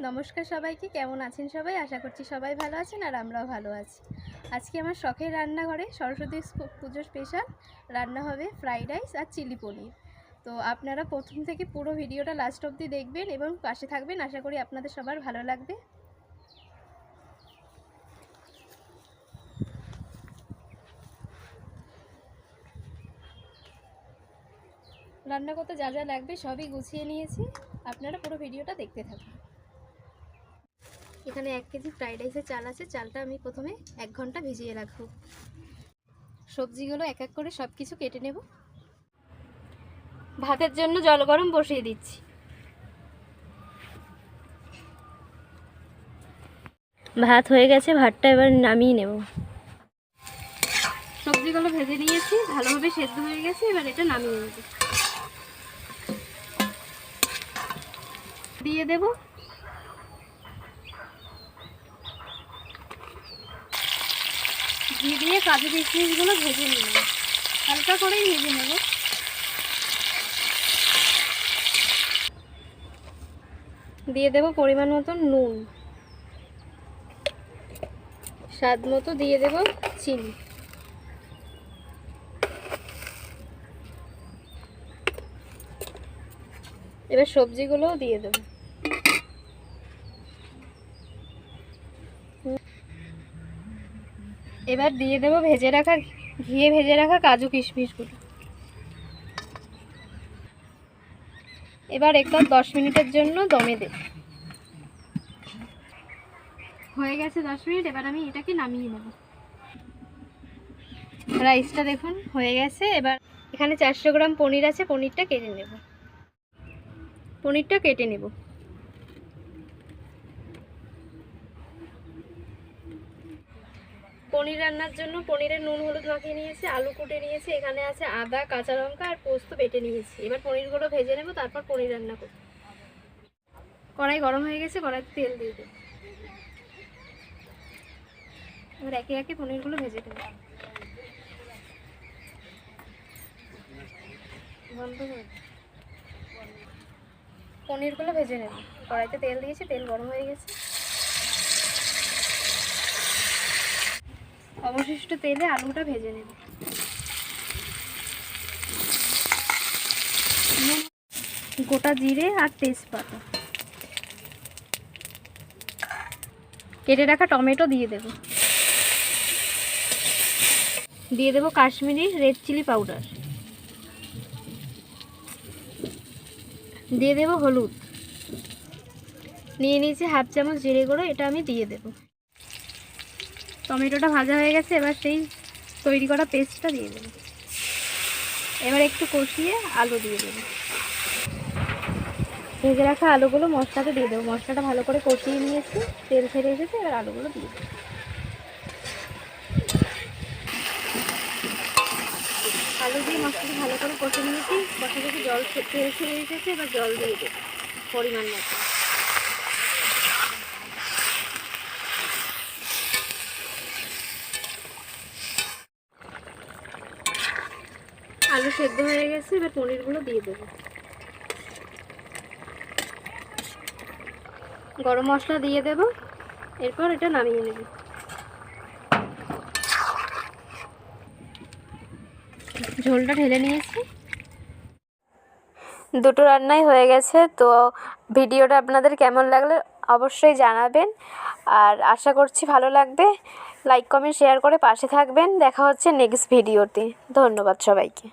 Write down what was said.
নমস্কার সবাইকে, কেমন আছেন সবাই? আশা করছি সবাই ভালো আছেন আর আমরাও ভালো আছি। আজকে আমার শখের রান্নাঘরে সরস্বতী পুজো স্পেশাল রান্না হবে ফ্রাইড রাইস আর চিলি পনির। তো আপনারা প্রথম থেকে পুরো ভিডিওটা লাস্ট অবধি দেখবেন এবং পাশে থাকবেন। আশা করি আপনাদের সবার ভালো লাগবে। রান্না করতে যা যা লাগবে সবই গুছিয়ে নিয়েছি, আপনারা পুরো ভিডিওটা দেখতে থাকুন। এখানে 1 কেজি ফ্রাইড রাইসের চাল আছে। চালটা আমি প্রথমে 1 ঘন্টা ভিজিয়ে রাখবো। সবজিগুলো এক এক করে সব কিছু কেটে নেব। ভাতের জন্য জল গরম বসিয়ে দিচ্ছি। ভাত হয়ে গেছে, ভাতটা এবার নামিয়ে নেব। সবজিগুলো ভেজে নিয়েছি, ভালোভাবে সেদ্ধ হয়ে গেছে, এবার এটা নামিয়ে নেব। দিয়ে দেব ঘি দিয়ে কাজু কিশমিশগুলো ভেজে নেব, হালকা করেই ভেজে নেব। দিয়ে দেব পরিমাণ মতন নুন, স্বাদ মতো দিয়ে দেব চিনি। এবার সবজিগুলোও দিয়ে দেব। এবার দিয়ে দেব ঘিয়ে ভেজে রাখা কাজু কিশমিশগুলো। এবার একটু 10 মিনিটের জন্য দমে দেব। হয়ে গেছে 10 মিনিট, এবার আমি এটাকে নামিয়ে নেব। রাইসটা দেখুন হয়ে গেছে। এবার এখানে 400 গ্রাম পনির আছে, পনিরটা কেটে নেব। পনির রান্নার জন্য পনিরের নুন হলুদ মাখিয়ে নিয়েছি, আলু কুটে নিয়েছি, এখানে আছে আদা, কাঁচা লঙ্কা আর পোস্ত বেটে নিয়েছি। এবার পনিরগুলো ভেজে নেব, তারপর পনির রান্না করব। কড়াই গরম হয়ে গেছে, কড়াইতে তেল দিয়ে দেব। এবার একে একে পনিরগুলো ভেজে নেব। পনিরগুলো ভেজে নেব। কড়াইতে তেল দিয়েছি, তেল গরম হয়ে গেছে। অবশিষ্ট তেলে আলুটা ভেজে নেব। গোটা জিরে আর তেজপাতা, কেটে রাখা টমেটো দিয়ে দেব। দিয়ে দেব কাশ্মীরি রেড চিলি পাউডার, দিয়ে দেব হলুদ, নিয়ে নিয়েছি হাফ চামচ জিরে গুঁড়ো, এটা আমি দিয়ে দেব। টমেটোটা ভাজা হয়ে গেছে, এবার সেই তৈরি করা পেস্টটা দিয়ে দেব। এবার একটু কষিয়ে আলু দিয়ে দেব। ভেজে রাখা আলুগুলো মশলাতে দিয়ে দেবো। মশলাটা ভালো করে কষিয়ে নিয়েছি, তেল ছেড়ে এসেছে, এবার আলুগুলো দিয়ে দেবো। আলু দিয়ে মশলাটা ভালো করে কষে নিয়েছি, কষে থেকে তেল ছেড়ে এসেছে, এবার জল দিয়ে দেবো পরিমাণ মতো। আলু সেদ্ধ হয়ে গেছে, এবার পনিরগুলো দিয়ে দেবো। গরম মশলা দিয়ে দেব, এরপর এটা নামিয়ে নেব। ঝোলটা ঢেলে নিয়েছি। দুটো রান্নাই হয়ে গেছে। তো ভিডিওটা আপনাদের কেমন লাগলো অবশ্যই জানাবেন, আর আশা করছি ভালো লাগবে। লাইক কমেন্ট শেয়ার করে পাশে থাকবেন। দেখা হচ্ছে নেক্সট ভিডিওতে। ধন্যবাদ সবাইকে।